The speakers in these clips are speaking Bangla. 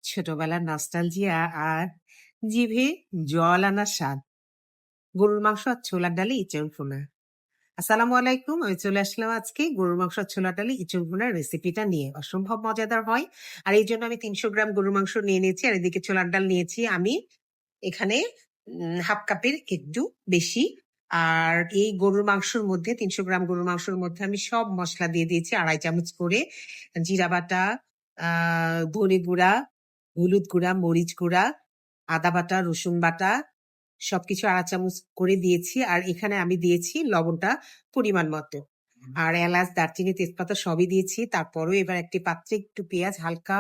ছোটবেলার নস্টালজিয়া আর জিভে জল আনার স্বাদ। গরুর মাংস আর ছোলার ডালে ইঁচড় ভুনা। আসসালামু আলাইকুম। আমি চলে আসলাম আজকে গরুর মাংস আর ছোলার ডালে ইঁচড় ভুনার রেসিপিটা নিয়ে। অসম্ভব মজাদার হয়। আর এই জন্য আমি ৩০০ গ্রাম গরুর মাংস নিয়ে নিয়েছি আর এদিকে ছোলার ডাল নিয়েছি আমি এখানে হাফ কাপের একটু বেশি। আর এই গরুর মাংসর মধ্যে ৩০০ গ্রাম গরুর মাংসের মধ্যে আমি সব মসলা দিয়ে দিয়েছি ২.৫ চামচ করে। জিরা বাটা, ধনে গুঁড়া, হলুদ গুঁড়া, মরিচ গুঁড়া, আদা বাটা, রসুন বাটা সবকিছু ২.৫ চামচ করে দিয়েছি। আর এখানে আমি দিয়েছি লবণটা পরিমাণ মতো। আর এলাচ, দারচিনি, তেজপাতা সবই দিয়েছি। তারপরেও এবার একটি পাত্রে একটু পেঁয়াজ হালকা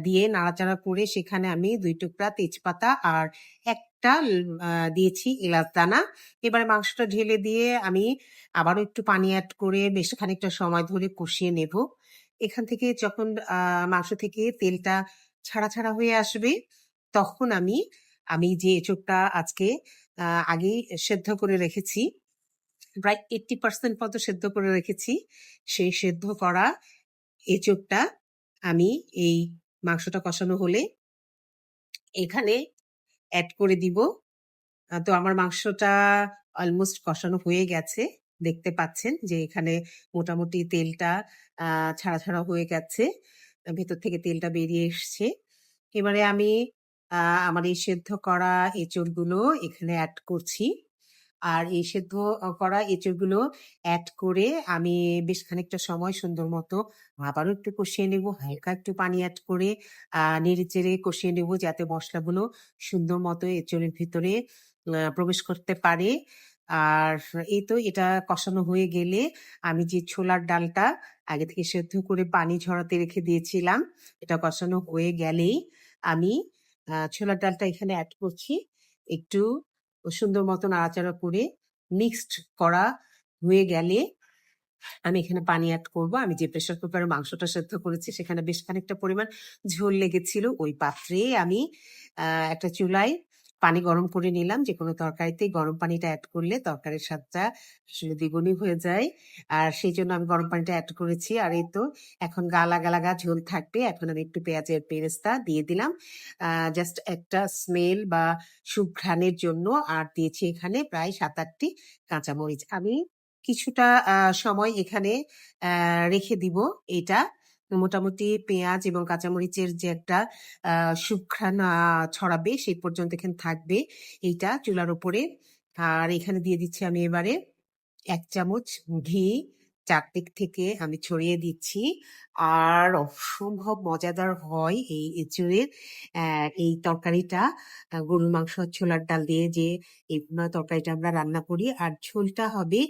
দিয়ে নাড়াচাড়া করে সেখানে আমি ২ টুকরা তেজপাতা আর একটা দিয়েছি এলাচ দানা। এবারে মাংসটা ঢেলে দিয়ে আমি আবারও একটু পানি এড করে বেশ খানিকটা সময় ধরে কষিয়ে নেব। এখান থেকে যখন মাংস থেকে তেলটা ছাড়া হয়ে আসবে, তখন আমি যে এঁচোড়টা আজকে আগেই সেদ্ধ করে রেখেছি, প্রায় 80% মতো সেদ্ধ করে রেখেছি। সেই সেদ্ধ করা এঁচোড়টা আমি এই মাংসটা কষানো হলে এখানে এড করে দিব। তো আমার মাংসটা অলমোস্ট কষানো হয়ে গেছে। দেখতে পাচ্ছেন যে এখানে মোটামুটি তেলটা ছাড়া হয়ে গেছে। ভেতর থেকে তেলটা বেরিয়ে এসছে। এবারে আমি আমার এই সেদ্ধ করা এঁচড়গুলো এখানে এড করছি। আর এই সেদ্ধ করা এঁচড়গুলো এড করে আমি বেশ খানিকটা সময় সুন্দর মতো আবারও একটু কষিয়ে নেব। হালকা একটু পানি এড করে নেড়েচেড়ে কষিয়ে নেব যাতে মসলাগুলো সুন্দর মতো এঁচড়ের ভিতরে প্রবেশ করতে পারে। আর এই তো এটা কষানো হয়ে গেলে আমি যে ছোলার ডালটা আগে থেকে সেদ্ধ করে পানি ঝরাতে রেখে দিয়েছিলাম, এটা কষানো হয়ে গেলেই আমি ছোলার ডালটা এখানে এড করছি। একটু সুন্দর মতো নাড়াচাড়া করে মিক্সড করা হয়ে গেলে আমি এখানে পানি এড করব। আমি যে প্রেসার কুকারে মাংসটা সেদ্ধ করেছি সেখানে বেশ খানিকটা পরিমাণ ঝোল লেগেছিল। ওই পাত্রে আমি একটা চুলায় পানি গরম করে নিলাম। যেকোনো তরকারিতেই গরম পানিটা এড করলে তরকারির স্বাদটা আসলে দ্বিগুণই হয়ে যায়। আর সেইজন্য আমি গরম পানিটা এড করেছি। আর এই তো এখন গালাগা ঝোল থাকবে। এখন আমি একটু পেঁয়াজের বেরেস্তা দিয়ে দিলাম। জাস্ট একটা স্মেল বা সুঘ্রাণের জন্য। আর দিয়েছি এখানে প্রায় ৭-৮ টি কাঁচামরিচ। আমি কিছুটা সময় এখানে রেখে দিব এটা। মোটামুটি পেঁয়াজ এবং কাঁচামরিচের যে একটা সুঘ্রাণ ছড়াবে সেই পর্যন্ত এখানে থাকবে এইটা চুলার উপরে। আর এখানে দিয়ে দিচ্ছি আমি এবারে ১ চামচ ঘি চারদিক থেকে আমি ছড়িয়ে দিচ্ছি। আর অসম্ভব মজাদার হয় এই এঁচুড়ের এই তরকারিটা। গরুর মাংস আর ছোলার ডাল দিয়ে যে এই তরকারিটা আমরা রান্না করি। আর ঝোলটা হবে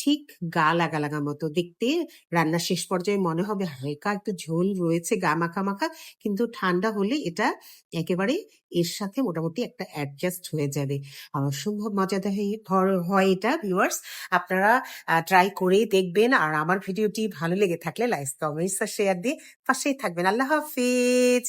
ঠিক গা লাগা মতো। দেখতে রান্নার শেষ পর্যায়ে মনে হবে হালকা একটু ঝোল রয়েছে গা মাখা, কিন্তু ঠান্ডা হলে এটা একেবারে এর সাথে মোটামুটি একটা অ্যাডজাস্ট হয়ে যাবে। আর অসম্ভব মজাদার হয় এটা ভিউয়ার্স। আপনারা ট্রাই করেই দেখবেন। আর আমার ভিডিওটি ভালো লেগে থাকলে লাইক, কমেন্টস আর শেয়ার দিয়ে পাশেই থাকবেন। আল্লাহ হাফেজ।